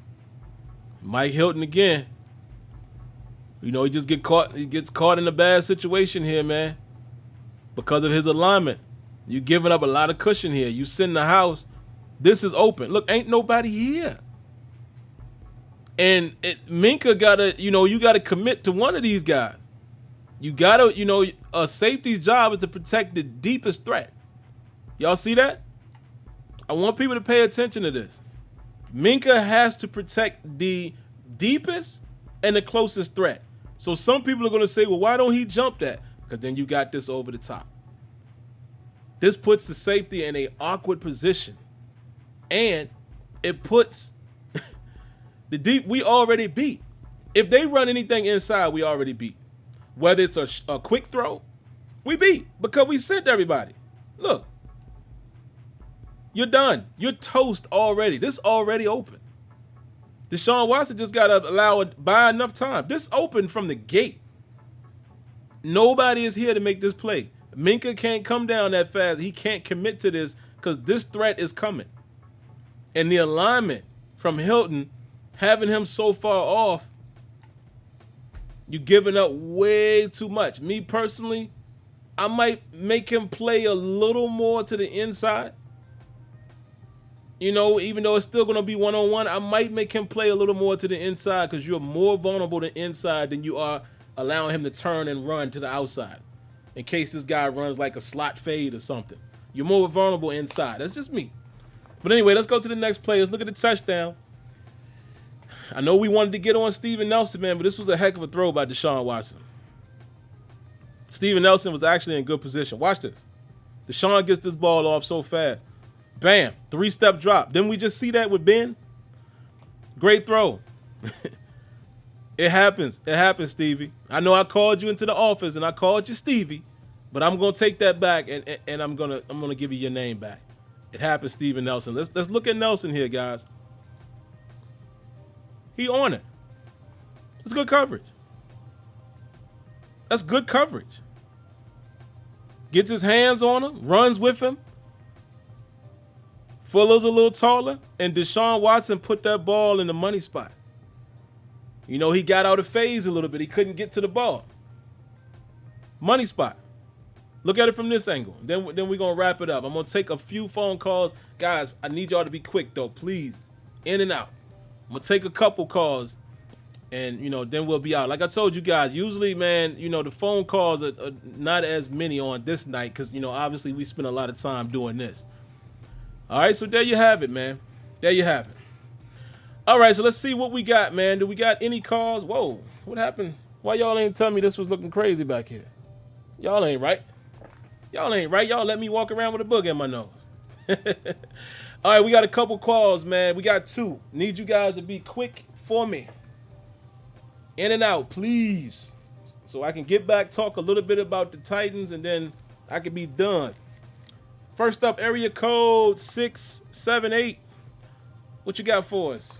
Mike Hilton again. You know, he just gets caught in a bad situation here, man. Because of his alignment. You giving up a lot of cushion here. You sit in the house. This is open. Look, ain't nobody here. And Minka gotta, you gotta commit to one of these guys. You gotta, a safety's job is to protect the deepest threat. Y'all see that? I want people to pay attention to this. Minka has to protect the deepest and the closest threat. So some people are gonna say, well, why don't he jump that? Because then you got this over the top. This puts the safety in an awkward position. And it puts the deep, we already beat. If they run anything inside, we already beat. Whether it's a quick throw, we beat because we sent everybody. Look, you're done. You're toast already. This already open. Deshaun Watson just got to buy enough time. This opened from the gate. Nobody is here to make this play. Minka can't come down that fast. He can't commit to this because this threat is coming. And the alignment from Hilton, having him so far off, you're giving up way too much. Me personally, I might make him play a little more to the inside. Even though it's still going to be one-on-one, I might make him play a little more to the inside because you're more vulnerable to inside than you are allowing him to turn and run to the outside. In case this guy runs like a slot fade or something. You're more vulnerable inside. That's just me. But anyway, let's go to the next play. Let's look at the touchdown. I know we wanted to get on Steven Nelson, man, but this was a heck of a throw by Deshaun Watson. Steven Nelson was actually in good position. Watch this. Deshaun gets this ball off so fast. Bam, 3-step drop. Didn't we just see that with Ben? Great throw. It happens. It happens, Stevie. I know I called you into the office and I called you Stevie, but I'm gonna take that back and I'm gonna give you your name back. It happens, Steven Nelson. Let's look at Nelson here, guys. He on it. That's good coverage. That's good coverage. Gets his hands on him, runs with him. Fuller's a little taller, and Deshaun Watson put that ball in the money spot. You know, he got out of phase a little bit. He couldn't get to the ball. Money spot. Look at it from this angle. Then we're going to wrap it up. I'm going to take a few phone calls. Guys, I need y'all to be quick, though. Please. In and out. I'm going to take a couple calls, and, you know, then we'll be out. Like I told you guys, usually, man, you know, the phone calls are not as many on this night because, you know, obviously we spend a lot of time doing this. All right, so there you have it, man. There you have it. All right, so let's see what we got, man. Do we got any calls? Whoa, what happened? Why y'all ain't tell me this was looking crazy back here? Y'all ain't right. Y'all ain't right. Y'all let me walk around with a bug in my nose. All right, we got a couple calls, man. We got two. Need you guys to be quick for me. In and out, please. So I can get back, talk a little bit about the Titans, and then I can be done. First up, area code 678. What you got for us?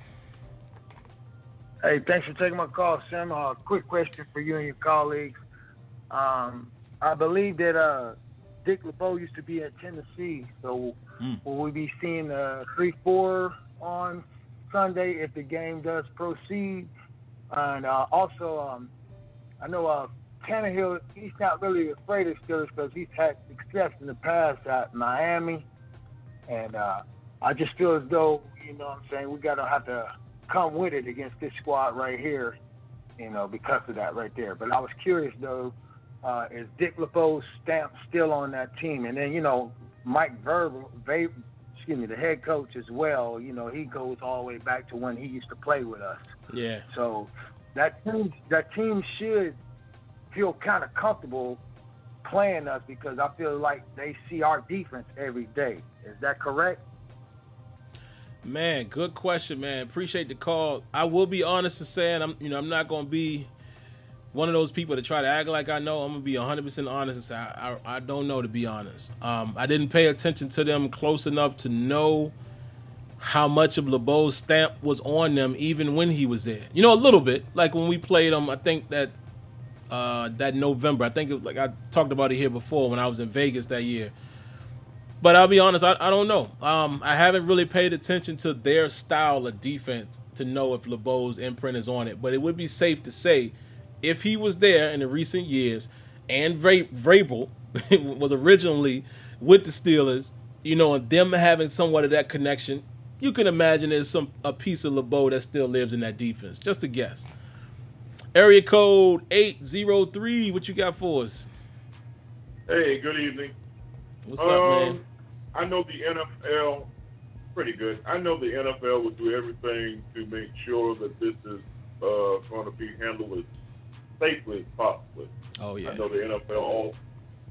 Hey, thanks for taking my call, Sim. Quick question for you and your colleagues. I believe that Dick LeBeau used to be at Tennessee, so will we be seeing 3-4 on Sunday if the game does proceed? And also, I know Tannehill, he's not really afraid of Steelers because he's had success in the past at Miami. And I just feel as though, you know what I'm saying, we got to have to come with it against this squad right here, you know, because of that right there. But I was curious, though, is Dick LeBeau's stamp still on that team? And then, you know, Mike Vrabel, the head coach as well, you know, he goes all the way back to when he used to play with us. Yeah. So that team should feel kind of comfortable playing us because I feel like they see our defense every day. Is that correct? Man, good question, man. Appreciate the call. I will be honest in saying I'm not going to be one of those people to try to act like I know. I'm going to be 100% honest and say I don't know, to be honest. I didn't pay attention to them close enough to know how much of LeBeau's stamp was on them even when he was there. You know, a little bit. Like when we played them, I think that November. I think it was like I talked about it here before when I was in Vegas that year. But I'll be honest, I don't know. I haven't really paid attention to their style of defense to know if LeBeau's imprint is on it. But it would be safe to say if he was there in the recent years and Vrabel was originally with the Steelers, you know, and them having somewhat of that connection, you can imagine there's a piece of LeBeau that still lives in that defense. Just a guess. Area code 803, what you got for us? Hey, good evening. What's up, man? I know the NFL, pretty good. I know the NFL will do everything to make sure that this is going to be handled as safely as possible. Oh, yeah. I know the NFL all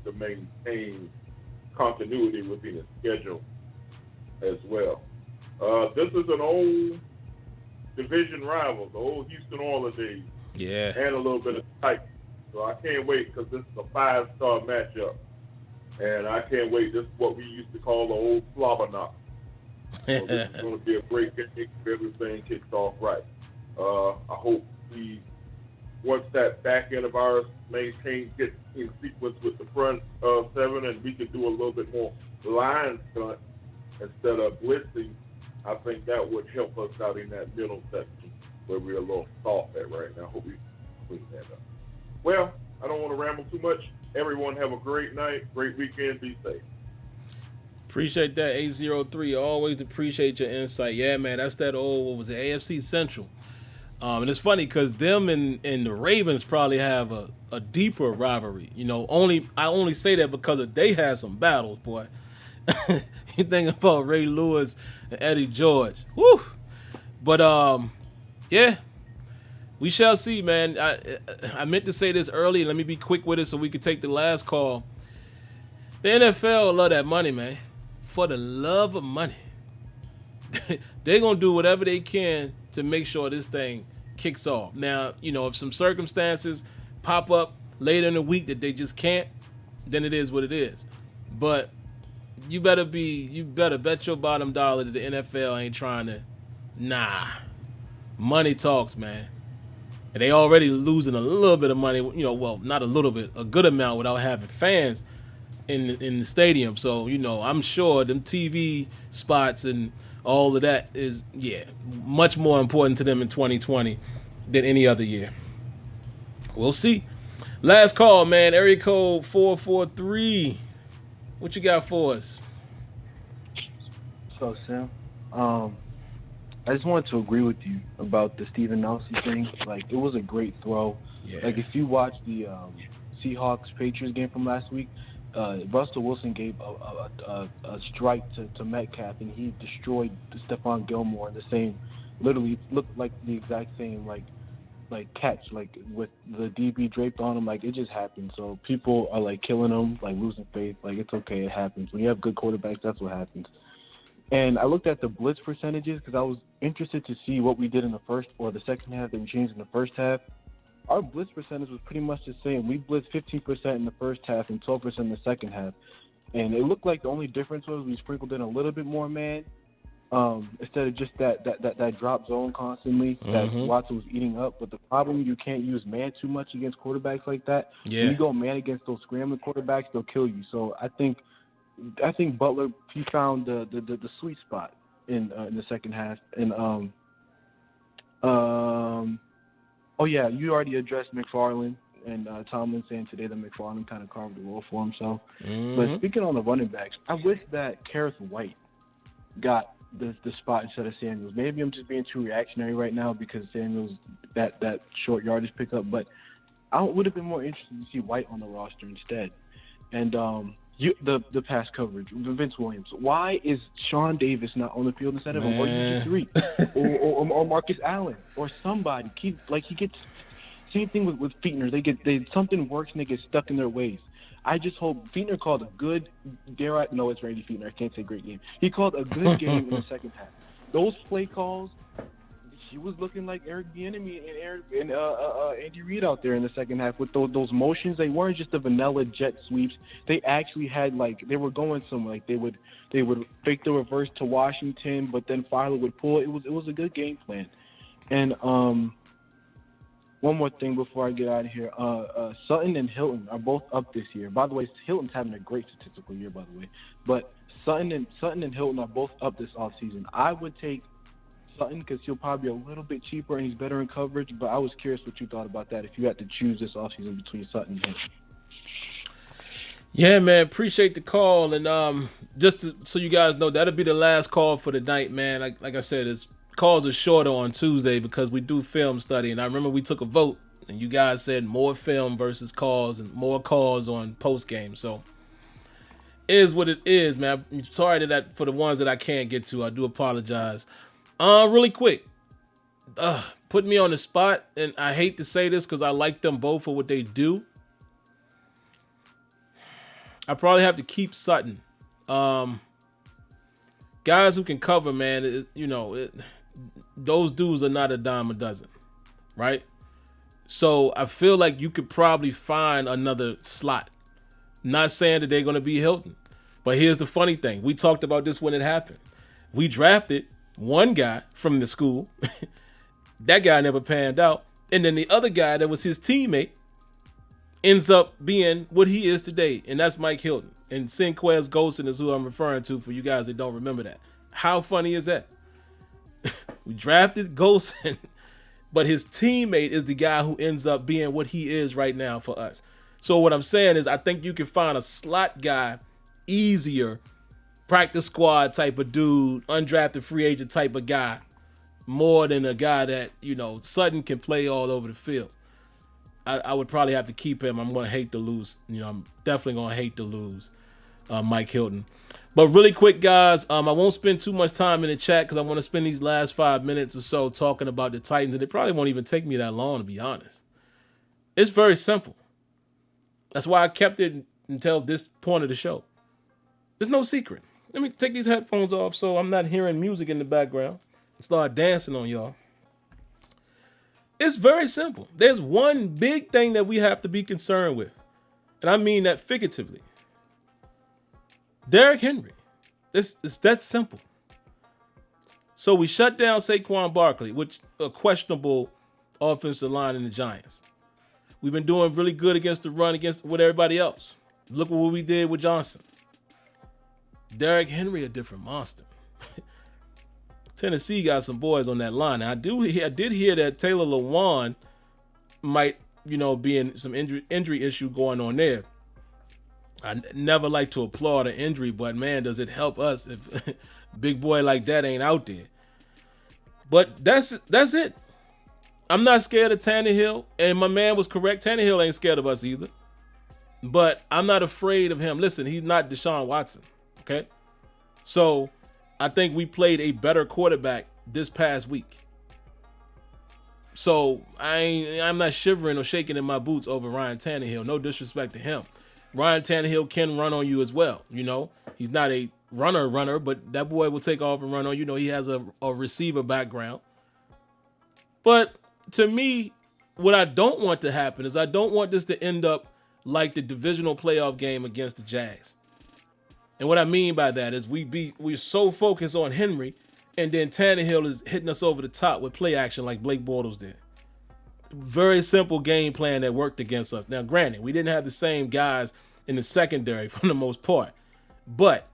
to maintain continuity within the schedule as well. This is an old division rival, the old Houston Oilers days. Yeah. And a little bit of Titans. So I can't wait because this is a 5-star matchup. And I can't wait. This is what we used to call the old slobber knock. So this is going to be a great game if everything kicks off right. I hope once that back end of ours gets in sequence with the front seven and we can do a little bit more line stunt instead of blitzing, I think that would help us out in that middle section where we're a little soft at right now. Hope we clean that up. Well, I don't want to ramble too much. Everyone have a great night, great weekend, be safe. Appreciate that, 803. Always appreciate your insight. Yeah, man, that's that old, what was it, AFC Central. And it's funny because them and the Ravens probably have a deeper rivalry. You know, I only say that because they had some battles, boy. You think about Ray Lewis and Eddie George. Woo! But, yeah. We shall see, man. I meant to say this early. Let me be quick with it so we can take the last call. The NFL love that money, man. For the love of money. They're going to do whatever they can to make sure this thing kicks off. Now, if some circumstances pop up later in the week that they just can't, then it is what it is. But you better bet your bottom dollar that the NFL ain't trying to. Nah, money talks, man. And they already losing a little bit of money. Well, not a little bit, a good amount without having fans in the stadium. So I'm sure them TV spots and all of that is much more important to them in 2020 than any other year. We'll see. Last call, man. Area code 443. What you got for us? So, Sam, I just wanted to agree with you about the Steven Nelson thing. Like, it was a great throw. Yeah. Like, if you watch the Seahawks-Patriots game from last week, Russell Wilson gave a strike to Metcalf, and he destroyed Stephon Gilmore in the same, literally looked like the exact same, like catch, like with the DB draped on him. Like, it just happened. So people are like killing him, like losing faith. Like, it's okay, it happens. When you have good quarterbacks, that's what happens. And I looked at the blitz percentages because I was interested to see what we did in the first or the second half that we changed in the first half. Our blitz percentage was pretty much the same. We blitzed 15% in the first half and 12% in the second half. And it looked like the only difference was we sprinkled in a little bit more man instead of just that drop zone constantly that Watson was eating up. But the problem, you can't use man too much against quarterbacks like that. Yeah. When you go man against those scrambling quarterbacks, they'll kill you. So I think Butler, he found the sweet spot in the second half. And oh yeah, you already addressed McFarland and Tomlin saying today that McFarland kind of carved the role for himself. But speaking on the running backs, I wish that Kareth White got the spot instead of Samuels. Maybe I'm just being too reactionary right now because Samuels that short yardage pickup, but I would have been more interested to see White on the roster instead. And the pass coverage, Vince Williams. Why is Sean Davis not on the field instead of him, or UG3, or Marcus Allen, or somebody? He gets same thing with Fichtner. Something works and they get stuck in their ways. I just hope Fichtner called a good. No, it's Randy Fichtner. I can't say great game. He called a good game in the second half. Those play calls. He was looking like Eric Bieniemy and Andy Reid out there in the second half with those motions. They weren't just the vanilla jet sweeps. They actually had they were going somewhere. Like they would fake the reverse to Washington, but then Filer would pull. It was a good game plan. And one more thing before I get out of here. Sutton and Hilton are both up this year. By the way, Hilton's having a great statistical year, by the way. But Sutton and Hilton are both up this offseason. I would take Sutton because he'll probably be a little bit cheaper and he's better in coverage, but I was curious what you thought about that if you had to choose this offseason between Sutton and Hilton. Yeah, man, appreciate the call. And so you guys know, that'll be the last call for the night, man. Like I said, calls are shorter on Tuesday because we do film study. And I remember we took a vote and you guys said more film versus calls and more calls on post game. So is what it is, man. I'm sorry that for the ones that I can't get to. I do apologize. Really quick, put me on the spot, and I hate to say this because I like them both for what they do. I probably have to keep Sutton. Guys who can cover, man, those dudes are not a dime a dozen, right? So I feel like you could probably find another slot. Not saying that they're going to be Hilton, but here's the funny thing. We talked about this when it happened. We drafted one guy from the school. That guy never panned out. And then the other guy that was his teammate ends up being what he is today. And that's Mike Hilton. And Sinquez Golson is who I'm referring to for you guys that don't remember that. How funny is that? We drafted Golson, but his teammate is the guy who ends up being what he is right now for us. So what I'm saying is I think you can find a slot guy easier, practice squad type of dude, undrafted free agent type of guy, more than a guy that, Sutton can play all over the field. I would probably have to keep him. I'm going to hate to lose. I'm definitely going to hate to lose Mike Hilton. But really quick, guys, I won't spend too much time in the chat because I want to spend these last 5 minutes or so talking about the Titans, and it probably won't even take me that long, to be honest. It's very simple. That's why I kept it until this point of the show. There's no secret. Let me take these headphones off so I'm not hearing music in the background and start dancing on y'all. It's very simple. There's one big thing that we have to be concerned with, and I mean that figuratively. Derrick Henry. It's that simple. So we shut down Saquon Barkley, which a questionable offensive line in the Giants. We've been doing really good against the run with everybody else. Look at what we did with Johnson. Derrick Henry, a different monster. Tennessee got some boys on that line. Now, I did hear that Taylor Lewan might, be in some injury issue going on there. I never like to applaud an injury, but man, does it help us if big boy like that ain't out there. But that's it. I'm not scared of Tannehill, and my man was correct. Tannehill ain't scared of us either. But I'm not afraid of him. Listen, he's not Deshaun Watson, okay? So I think we played a better quarterback this past week. So I'm not shivering or shaking in my boots over Ryan Tannehill. No disrespect to him. Ryan Tannehill can run on you as well. He's not a runner, but that boy will take off and run on you. He has a receiver background. But to me, what I don't want to happen is I don't want this to end up like the divisional playoff game against the Jags. And what I mean by that is we're so focused on Henry, and then Tannehill is hitting us over the top with play action like Blake Bortles did. Very simple game plan that worked against us. Now, granted, we didn't have the same guys in the secondary for the most part, but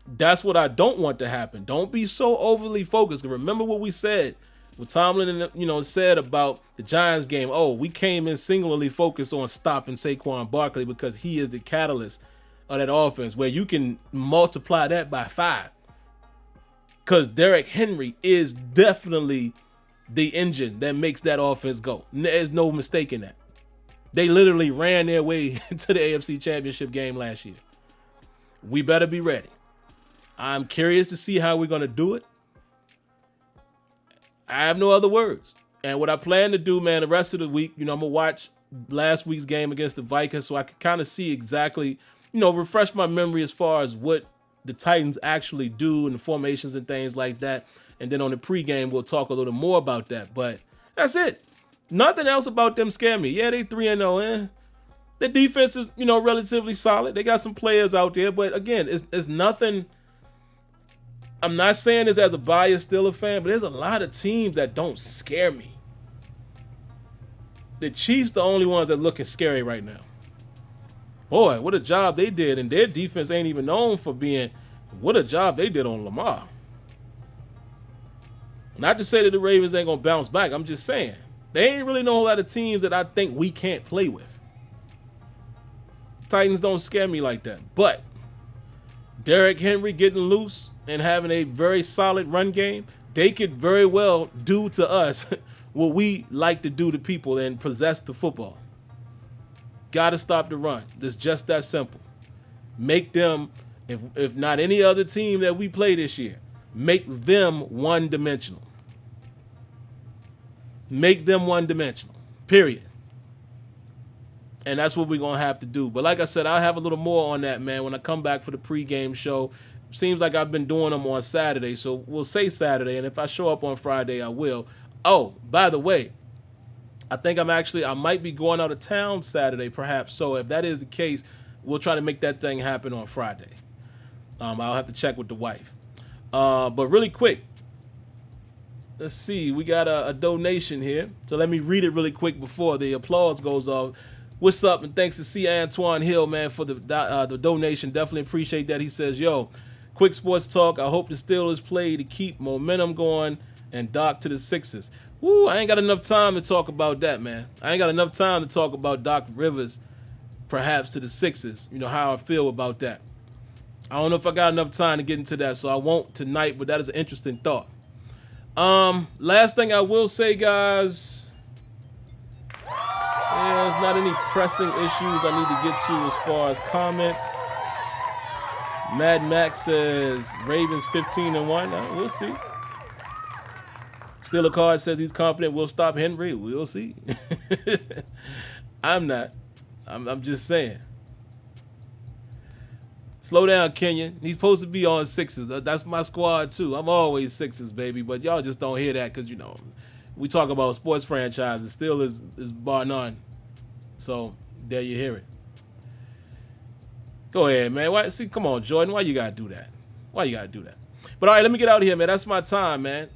that's what I don't want to happen. Don't be so overly focused. Remember what we said, what Tomlin, said about the Giants game. Oh, we came in singularly focused on stopping Saquon Barkley because he is the catalyst of that offense, where you can multiply that by 5. Because Derrick Henry is definitely the engine that makes that offense go. There's no mistake in that. They literally ran their way to the AFC Championship game last year. We better be ready. I'm curious to see how we're going to do it. I have no other words. And what I plan to do, man, the rest of the week, I'm going to watch last week's game against the Vikings so I can kind of see exactly, refresh my memory as far as what the Titans actually do and the formations and things like that. And then on the pregame, we'll talk a little more about that. But that's it. Nothing else about them scare me. Yeah, they 3-0. The defense is, relatively solid. They got some players out there. But again, it's nothing. I'm not saying this as a biased Steelers fan, but there's a lot of teams that don't scare me. The Chiefs the only ones that looking scary right now. Boy, what a job they did. And their defense ain't even known for being, what a job they did on Lamar. Not to say that the Ravens ain't going to bounce back. I'm just saying. They ain't really know a lot of teams that I think we can't play with. Titans don't scare me like that. But Derrick Henry getting loose and having a very solid run game, they could very well do to us what we like to do to people and possess the football. Got to stop the run. It's just that simple. Make them, if not any other team that we play this year, make them one-dimensional. Make them one-dimensional, period. And that's what we're going to have to do. But like I said, I'll have a little more on that, man, when I come back for the pregame show. Seems like I've been doing them on Saturday, so we'll say Saturday. And if I show up on Friday, I will. Oh, by the way, I think I might be going out of town Saturday, perhaps. So if that is the case, we'll try to make that thing happen on Friday. I'll have to check with the wife. But really quick, let's see. We got a donation here. So let me read it really quick before the applause goes off. What's up? And thanks to C. Antoine Hill, man, for the donation. Definitely appreciate that. He says, yo, quick sports talk. I hope the Steelers play to keep momentum going and dock to the Sixers. Woo, I ain't got enough time to talk about that, man. I ain't got enough time to talk about Doc Rivers, perhaps to the Sixers. How I feel about that. I don't know if I got enough time to get into that, so I won't tonight, but that is an interesting thought. Last thing I will say, guys, there's not any pressing issues I need to get to as far as comments. Mad Max says Ravens 15-1. We'll see. Steeler Card says he's confident we'll stop Henry. We'll see. I'm not. I'm just saying. Slow down, Kenyon. He's supposed to be on Sixers. That's my squad, too. I'm always Sixers, baby. But y'all just don't hear that because, we talk about sports franchises. Steelers is bar none. So there you hear it. Go ahead, man. Come on, Jordan. Why you gotta do that? But all right, let me get out of here, man. That's my time, man.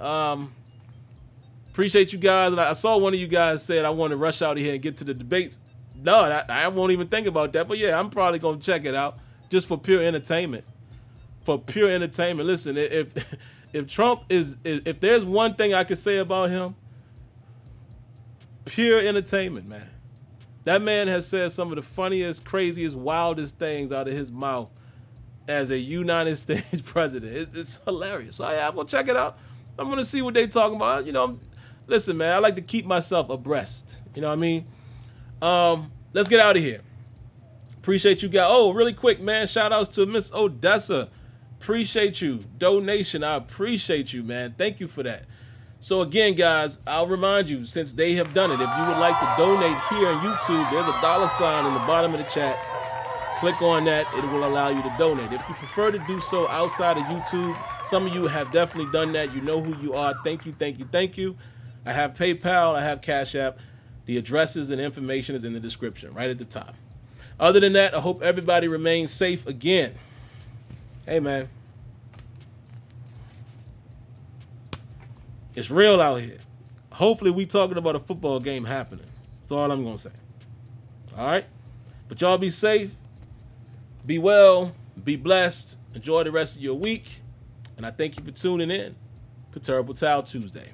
Appreciate you guys. And I saw one of you guys said I want to rush out of here and get to the debates. No, I won't even think about that. But yeah, I'm probably gonna check it out just for pure entertainment. Listen, if Trump if there's one thing I could say about him, pure entertainment, man. That man has said some of the funniest, craziest, wildest things out of his mouth as a United States president. It's hilarious. So yeah, I'm gonna check it out. I'm gonna see what they talking about. Listen, man, I like to keep myself abreast. You know what I mean? Let's get out of here. Appreciate you guys. Oh, really quick, man. Shout outs to Miss Odessa. Appreciate you. Donation. I appreciate you, man. Thank you for that. So again, guys, I'll remind you, since they have done it, if you would like to donate here on YouTube, there's a $sign in the bottom of the chat. Click on that. It will allow you to donate. If you prefer to do so outside of YouTube, some of you have definitely done that. You know who you are. Thank you. I have PayPal. I have Cash App. The addresses and information is in the description right at the top. Other than that, I hope everybody remains safe again. Hey, man. It's real out here. Hopefully we talking about a football game happening. That's all I'm going to say. All right? But y'all be safe. Be well. Be blessed. Enjoy the rest of your week. And I thank you for tuning in to Terrible Towel Tuesday.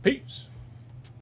Peace.